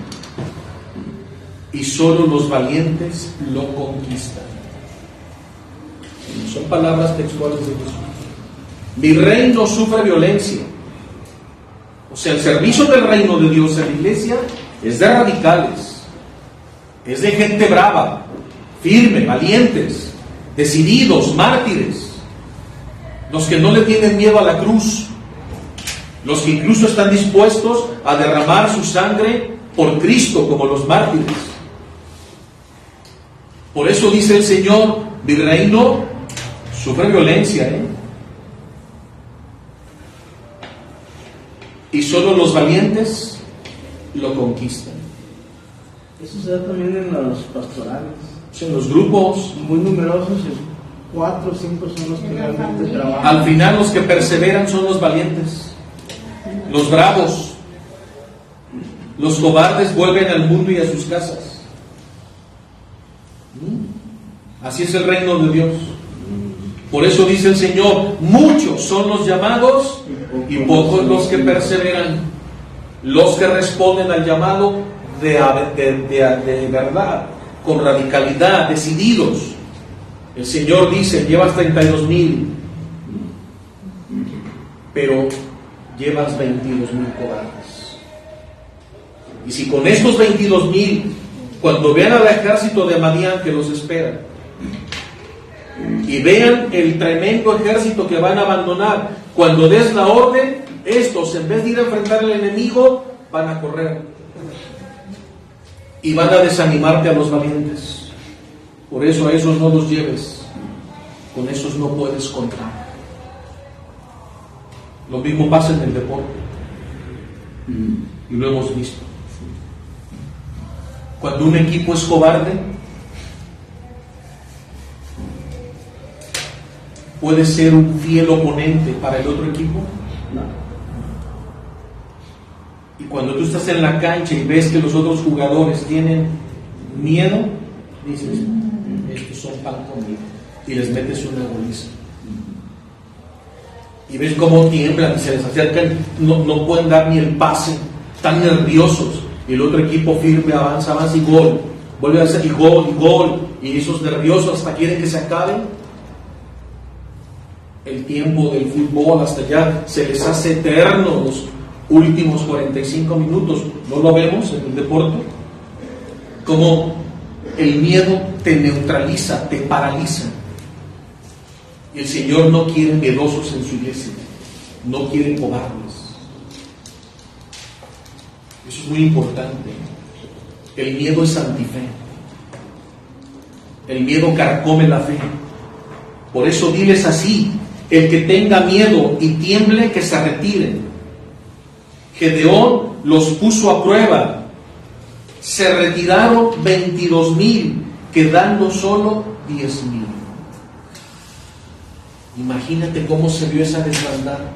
y solo los valientes lo conquistan. Son palabras textuales de Jesús. Mi reino sufre violencia. O sea, el servicio del reino de Dios en la iglesia es de radicales, es de gente brava, firme, valientes, decididos, mártires, los que no le tienen miedo a la cruz, los que incluso están dispuestos a derramar su sangre por Cristo, como los mártires. Por eso dice el Señor, mi reino sufre violencia, y solo los valientes lo conquistan. Eso se da también en los pastorales. En los grupos Muy numerosos, 4 o 5 son los que realmente trabajan. al final los que perseveran son los valientes, los bravos. Los cobardes vuelven al mundo y a sus casas. Así es el reino de Dios. Por eso dice el Señor, muchos son los llamados y pocos los que perseveran. Los que responden al llamado de verdad, con radicalidad, decididos. El Señor dice, llevas 32,000, pero llevas 22,000 cobardes. Y si con estos 22,000, cuando vean al ejército de Madián que los espera, y vean el tremendo ejército que van a abandonar, cuando des la orden, estos en vez de ir a enfrentar al enemigo, van a correr y van a desanimarte a los valientes. Por eso a esos no los lleves, con esos no puedes contar. Lo mismo pasa en el deporte, y lo hemos visto. Cuando un equipo es cobarde, ¿puede ser un fiel oponente para el otro equipo? No. Y cuando tú estás en la cancha y ves que los otros jugadores tienen miedo, dices, estos son pan conmigo, y les metes una goliza. Y ves cómo tiemblan y se les acercan, no pueden dar ni el pase, están nerviosos, y el otro equipo firme avanza y gol, vuelve a hacer y gol, y esos nerviosos hasta quieren que se acabe el tiempo del fútbol, hasta ya se les hace eterno los últimos 45 minutos. ¿No lo vemos en el deporte? Como el miedo te neutraliza, te paraliza. Y el Señor no quiere miedosos en su iglesia, no quiere cobardes. Eso es muy importante. El miedo es antife. El miedo carcome la fe. Por eso diles así: el que tenga miedo y tiemble, que se retire. Gedeón los puso a prueba. Se retiraron 22,000, quedando solo 10,000. Imagínate cómo se vio esa desbandada.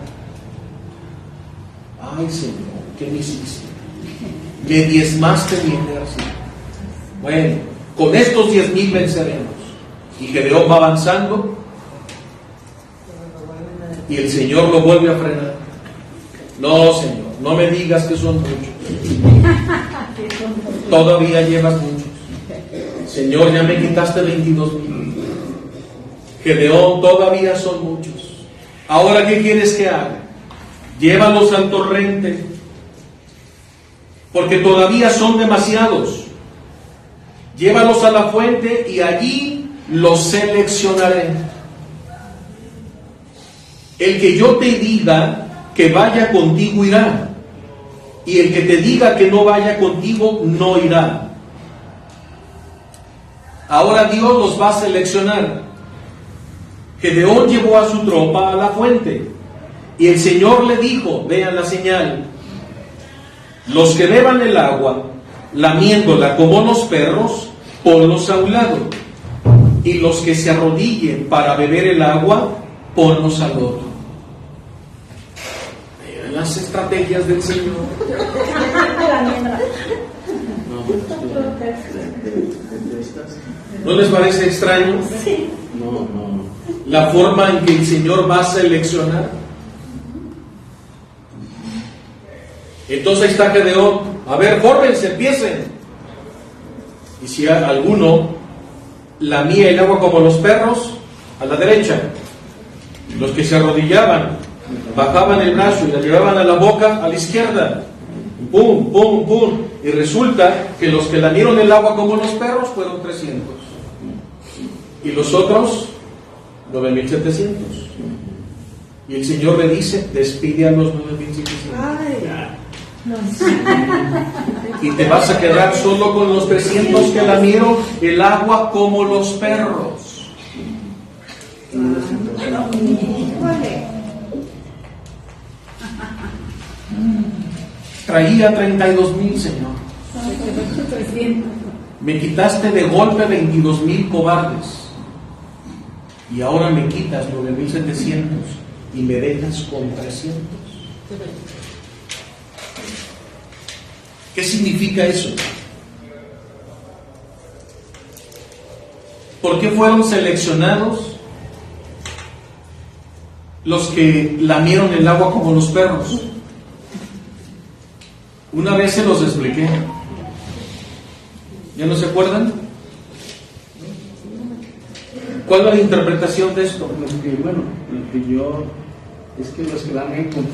Ay, Señor, ¿qué me hiciste? Me diezmaste mi ejército. Bueno, con estos 10,000 venceremos. Y Gedeón va avanzando, y el Señor lo vuelve a frenar. No, Señor, no me digas que son muchos. Todavía llevas muchos. Señor, ya me quitaste 22,000. Gedeón, todavía son muchos. Ahora, ¿qué quieres que haga? Llévalos al torrente, porque todavía son demasiados. Llévalos a la fuente y allí los seleccionaré. El que yo te diga que vaya contigo irá, y el que te diga que no vaya contigo no irá. Ahora Dios los va a seleccionar. Gedeón llevó a su tropa a la fuente, y el Señor le dijo, vean la señal: los que beban el agua, lamiéndola como los perros, ponlos a un lado, y los que se arrodillen para beber el agua, ponlos al otro. Vean las estrategias del Señor. ¿No les parece extraño? No. La forma en que el Señor va a seleccionar. Entonces ahí está Gedeón. A ver, fórmense, empiecen. Y si alguno lamía el agua como los perros, a la derecha. Los que se arrodillaban, bajaban el brazo y la llevaban a la boca, a la izquierda. Pum, pum, pum. Y resulta que los que lamieron el agua como los perros fueron 300. Y los otros, 9.700. Y el Señor le dice, despide a los 9.700. Y te vas a quedar solo con los 300 que lamieron el agua como los perros. Traía 32,000, Señor. Me quitaste de golpe 22,000 cobardes. Y ahora me quitas 9.700 y me dejas con 300. ¿Qué significa eso? ¿Por qué fueron seleccionados los que lamieron el agua como los perros? Una vez se los expliqué. ¿Ya no se acuerdan? ¿Cuál es la interpretación de esto? Lo que yo es que los que lamen como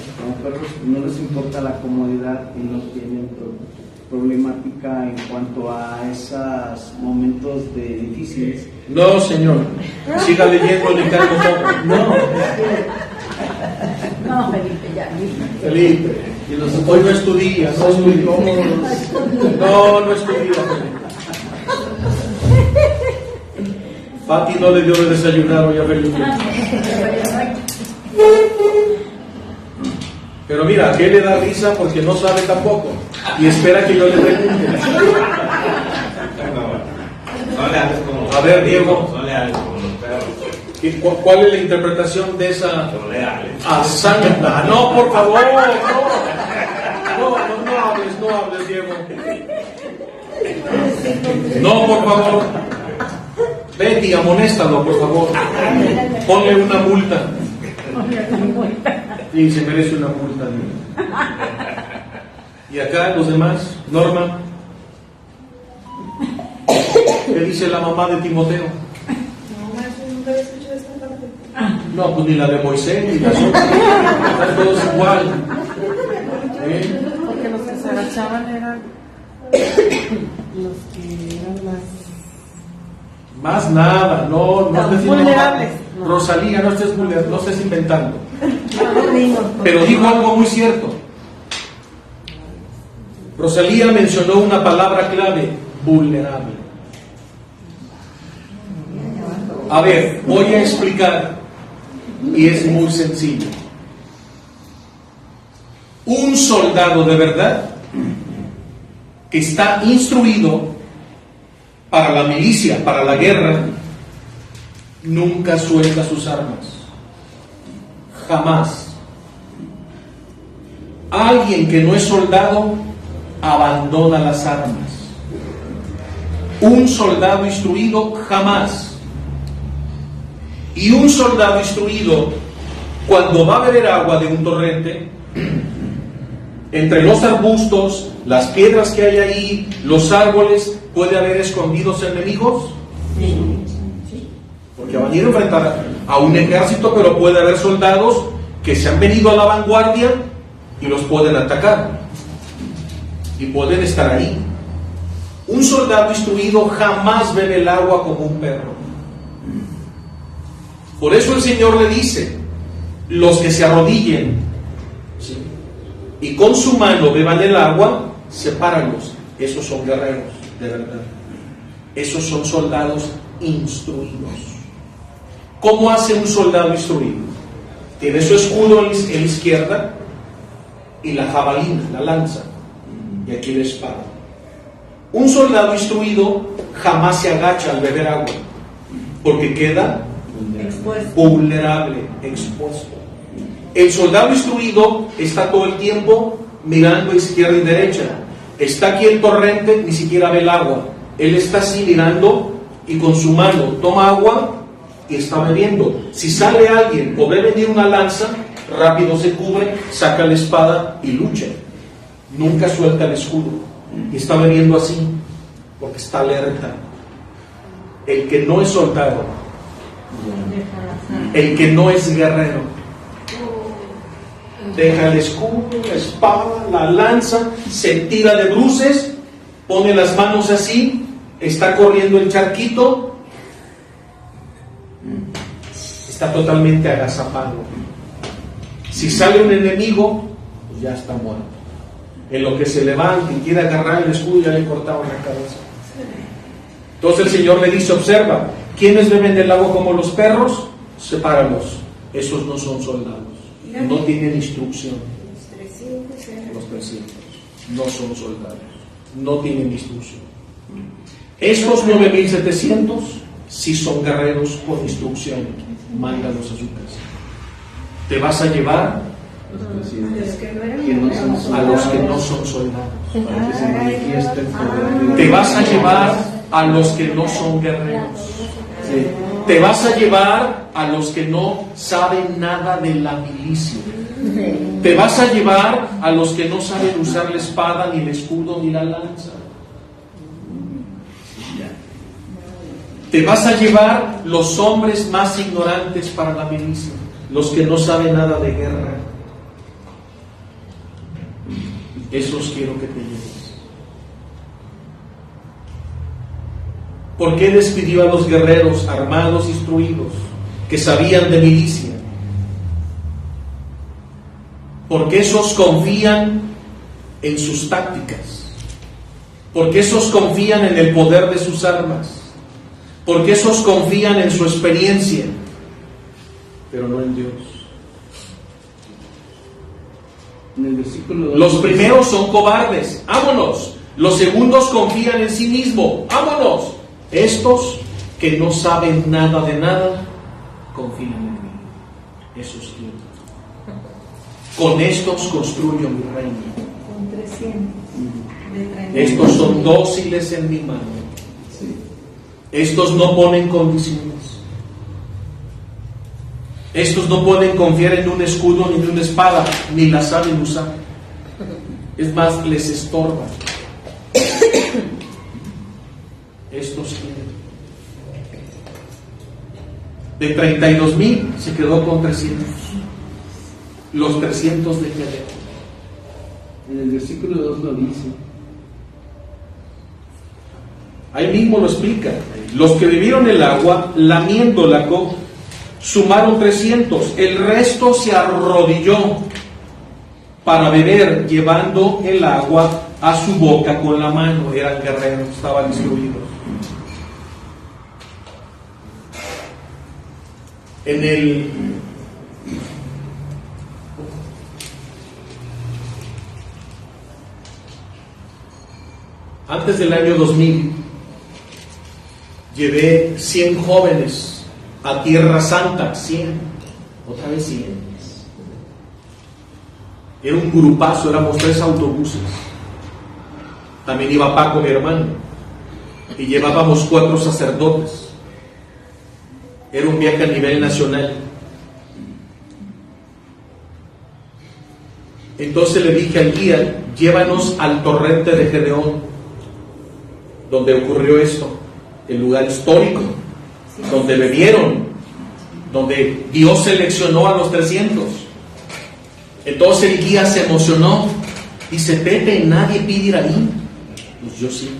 perros no les importa la comodidad y no tienen problemática en cuanto a esos momentos difíciles. No, señor. Siga leyendo el encargo. No, No, Felipe, ya. Felipe, hoy no estudias. son muy cómodos. No estudias. Pati no le dio de desayunar hoy a Felipe. Pero mira, ¿qué le da risa? Porque no sabe tampoco. Y espera que yo le pregunte. No le hables como los A ver, Diego. No le hables como los perros. ¿Cuál es la interpretación de esa No le hables. hazaña? No, por favor, no hables, Diego. No, por favor. Betty, amonéstalo, por favor. Ponle una multa. Y se merece una multa. Y acá los demás, Norma. ¿Qué dice la mamá de Timoteo? Nunca había escuchado esta parte. No, pues ni la de Moisés, ni las otras. Están todos igual. Porque los que se agachaban eran los que eran Más nada, no estés vulnerables. No. Rosalía, no estés vulnerable, no estés inventando. más. Pero dijo algo muy cierto. Rosalía mencionó una palabra clave, vulnerable. A ver, voy a explicar y es muy sencillo. Un soldado de verdad que está instruido para la milicia, para la guerra, nunca suelta sus armas. Jamás. Alguien que no es soldado abandona las armas. Un soldado instruido jamás. Y un soldado instruido, cuando va a beber agua de un torrente, entre los arbustos, las piedras que hay ahí, los árboles, ¿puede haber escondidos enemigos? Porque van a ir a enfrentar a un ejército, pero puede haber soldados que se han venido a la vanguardia y los pueden atacar. Y pueden estar ahí. Un soldado instruido jamás bebe el agua como un perro. Por eso el Señor le dice, los que se arrodillen, ¿sí?, y con su mano beban el agua, sepáralos. Esos son guerreros, de verdad. Esos son soldados instruidos. ¿Cómo hace un soldado instruido? Tiene su escudo en la izquierda y la jabalina, la lanza, y aquí la espada. Un soldado instruido jamás se agacha al beber agua, porque queda vulnerable, expuesto. El soldado instruido está todo el tiempo mirando a izquierda y derecha. Está aquí el torrente, ni siquiera ve el agua. Él está así mirando y con su mano toma agua y está bebiendo. Si sale alguien o ve venir una lanza, rápido se cubre, saca la espada y lucha. Nunca suelta el escudo. Y está bebiendo así, porque está alerta. El que no es soldado, el que no es guerrero, deja el escudo, la espada, la lanza, se tira de bruces, pone las manos así, está corriendo el charquito, está totalmente agazapado. Si sale un enemigo, pues ya está muerto. En lo que se levanta y quiere agarrar el escudo, ya le cortaron la cabeza. Entonces el Señor le dice, observa, ¿quiénes beben del agua como los perros? Sepáralos. Esos no son soldados. No tienen instrucción. Los 300 no son soldados. No tienen instrucción. Estos 9,700 sí son guerreros con instrucción. Mándalos a su casa. Te vas a llevar a los que no son soldados. Para que se manifieste el poder de Dios. Te vas a llevar a los que no son guerreros. Te vas a llevar a los que no saben nada de la milicia. Te vas a llevar a los que no saben usar la espada, ni el escudo, ni la lanza. Te vas a llevar los hombres más ignorantes para la milicia, los que no saben nada de guerra. Esos quiero que te lleves. ¿Por qué despidió a los guerreros armados, instruidos, que sabían de milicia? Porque esos confían en sus tácticas. Porque esos confían en el poder de sus armas. Porque esos confían en su experiencia, pero no en Dios. En el versículo 2, los primeros son cobardes, ¡vámonos! Los segundos confían en sí mismos, ¡vámonos! Estos que no saben nada de nada, confían en mí. Esos quiero. Con estos construyo mi reino. Con 300. Estos son dóciles en mi mano. Estos no ponen condiciones. Estos no pueden confiar en un escudo ni en una espada, ni la saben usar. Es más, les estorba. Estos quieren. De 32,000 se quedó con 300. Los 300 de Gedeón. En el versículo 2 lo dice. Ahí mismo lo explica. Los que bebieron el agua, lamiendo la copa, sumaron 300. El resto se arrodilló para beber, llevando el agua a su boca con la mano. Eran guerreros, estaban instruidos. Antes del año 2000, llevé 100 jóvenes a Tierra Santa, 100, otra vez 100. Era un grupazo, éramos 3 autobuses. También iba Paco, mi hermano, y llevábamos 4 sacerdotes. Era un viaje a nivel nacional. Entonces le dije al guía, llévanos al torrente de Gedeón, donde ocurrió esto, el lugar histórico, donde bebieron, donde Dios seleccionó a los 300. Entonces el guía se emocionó, dice, Pepe, nadie pide ir ahí. Pues yo sí,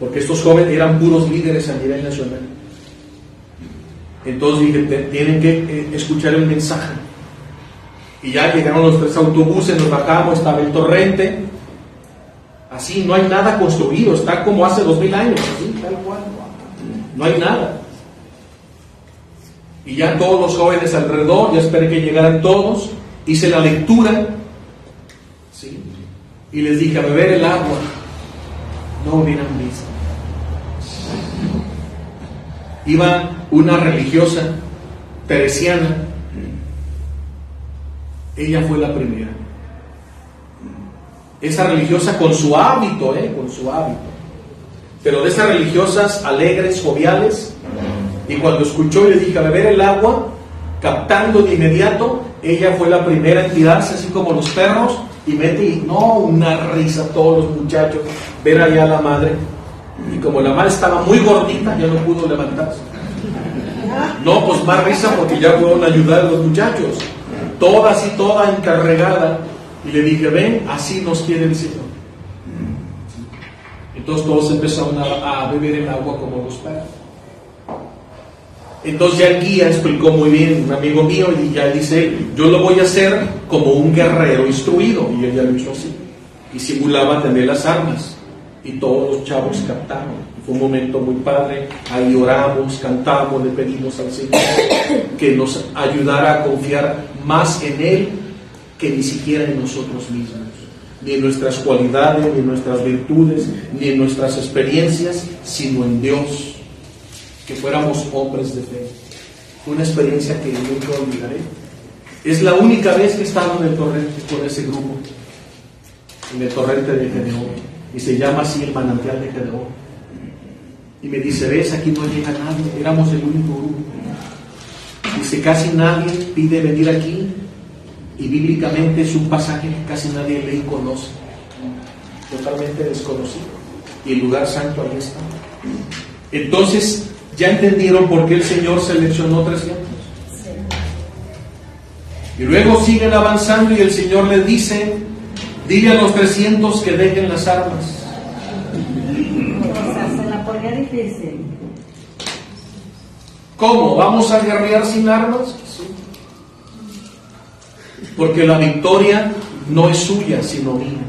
porque estos jóvenes eran puros líderes a nivel nacional. Entonces dije, tienen que escuchar el mensaje. Y ya llegaron los 3 autobuses, nos bajamos, estaba el torrente. Así, no hay nada construido, está como hace 2000 años, así, tal cual. No hay nada. Y ya todos los jóvenes alrededor, ya esperé que llegaran todos, hice la lectura, ¿sí? Y les dije, a beber el agua. No hubieran visto. Iba una religiosa teresiana, ella fue la primera. Esa religiosa con su hábito, con su hábito. Pero de esas religiosas alegres, joviales, y cuando escuchó y le dije a beber el agua, captando de inmediato, ella fue la primera en tirarse así como los perros y mete, y no, una risa todos los muchachos, ver allá a la madre, y como la madre estaba muy gordita, ya no pudo levantarse. No, pues más risa porque ya fueron a ayudar a los muchachos, toda así, toda encarregada, y le dije, ven, así nos quiere el Señor. Entonces todos empezaron a beber el agua como los perros. Entonces ya el guía explicó muy bien, un amigo mío, y ya dice, yo lo voy a hacer como un guerrero instruido, y ella lo hizo así, y simulaba tener las armas, y todos los chavos captaron. Fue un momento muy padre, ahí oramos, cantamos, le pedimos al Señor que nos ayudara a confiar más en Él que ni siquiera en nosotros mismos, ni en nuestras cualidades, ni en nuestras virtudes, ni en nuestras experiencias, sino en Dios. Que fuéramos hombres de fe. Fue una experiencia que nunca olvidaré. Es la única vez que he estado en el torrente con ese grupo, en el torrente de Gedeón, y se llama así el manantial de Gedeón. Y me dice, ves, aquí no llega nadie, éramos el único grupo. Dice, casi nadie pide venir aquí, y bíblicamente es un pasaje que casi nadie lee y conoce, totalmente desconocido, y el lugar santo ahí está. Entonces, ¿ya entendieron por qué el Señor seleccionó 300? Y luego siguen avanzando y el Señor les dice, dile a los 300 que dejen las armas. O sea, se la ponía difícil. ¿Cómo? ¿Vamos a guerrear sin armas? Sí. Porque la victoria no es suya, sino mía.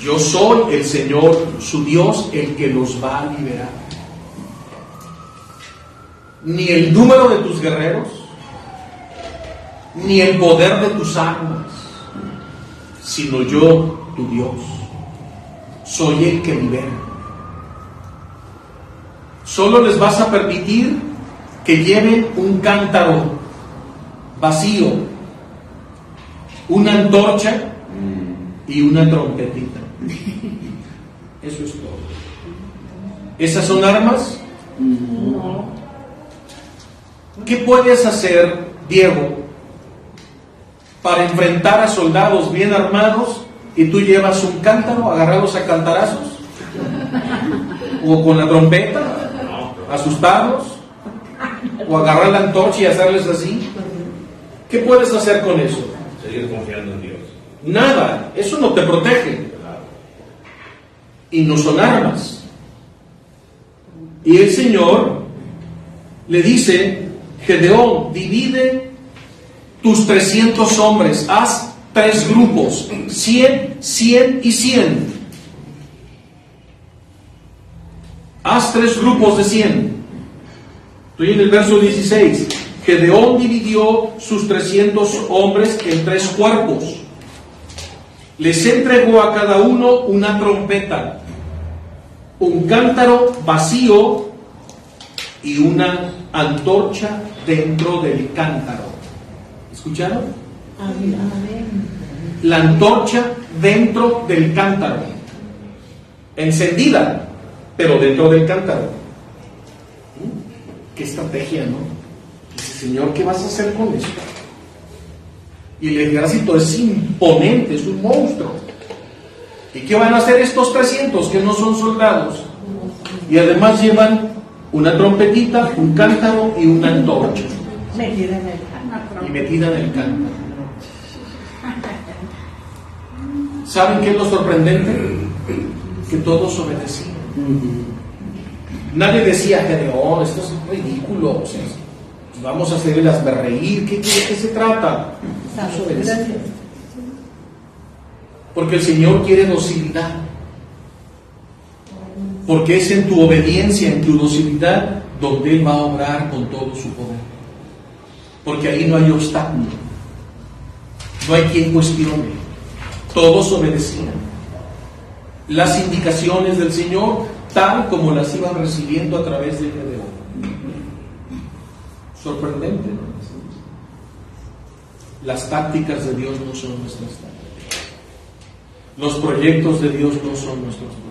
Yo soy el Señor, su Dios, el que los va a liberar. Ni el número de tus guerreros, ni el poder de tus armas, sino yo, tu Dios. Soy el que libera. Solo les vas a permitir que lleven un cántaro vacío, una antorcha y una trompetita. Eso es todo. ¿Esas son armas? No. ¿Qué puedes hacer, Diego, para enfrentar a soldados bien armados y tú llevas un cántaro, agarrarlos a cantarazos? ¿O con la trompeta? ¿Asustarlos? ¿O agarrar la antorcha y hacerles así? ¿Qué puedes hacer con eso? Seguir confiando en Dios. Nada, eso no te protege. Y no son armas. Y el Señor le dice, Gedeón, divide tus 300 hombres, haz 3 grupos, 100, 100 y 100. Haz 3 grupos de 100. Estoy en el verso 16. Gedeón dividió sus 300 hombres en 3 cuerpos. Les entregó a cada uno una trompeta, un cántaro vacío y una antorcha dentro del cántaro. ¿Escucharon? Amén. La antorcha dentro del cántaro, encendida, pero dentro del cántaro. Qué estrategia, ¿no? Dice, Señor, ¿qué vas a hacer con esto? Y el ejército es imponente, es un monstruo. ¿Y qué van a hacer estos 300 que no son soldados? Y además llevan una trompetita, un cántaro y una antorcha. Metida en el cántaro. Y metida en el cántaro. ¿Saben qué es lo sorprendente? Que todos obedecían. Nadie decía, Gedeón, esto es ridículo, o sea, vamos a hacerlas reír, ¿qué se trata? Todos obedecían. Porque el Señor quiere docilidad. Porque es en tu obediencia, en tu docilidad, donde Él va a obrar con todo su poder. Porque ahí no hay obstáculo, no hay quien cuestione. Todos obedecían las indicaciones del Señor, tal como las iban recibiendo a través de Gedeón. Sorprendente, ¿no? Las tácticas de Dios no son nuestras tácticas. Los proyectos de Dios no son nuestros proyectos.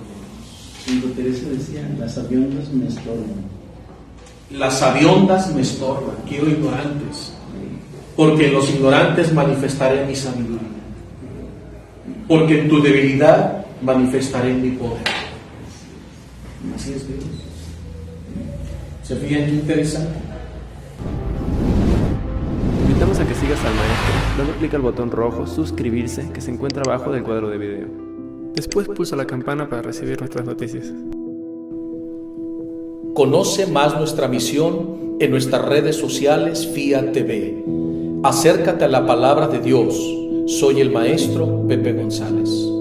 Santa Teresa decía, las aviondas me estorban. Las aviondas me estorban, quiero ignorantes. Porque en los ignorantes manifestaré mi sabiduría. Porque en tu debilidad manifestaré mi poder. Así es Dios. ¿Se fijan qué interesante? Te invitamos a que sigas al maestro dando clic al botón rojo suscribirse que se encuentra abajo del cuadro de video. Después pulsa la campana para recibir nuestras noticias. Conoce más nuestra misión en nuestras redes sociales FIA TV. Acércate a la palabra de Dios. Soy el maestro Pepe González.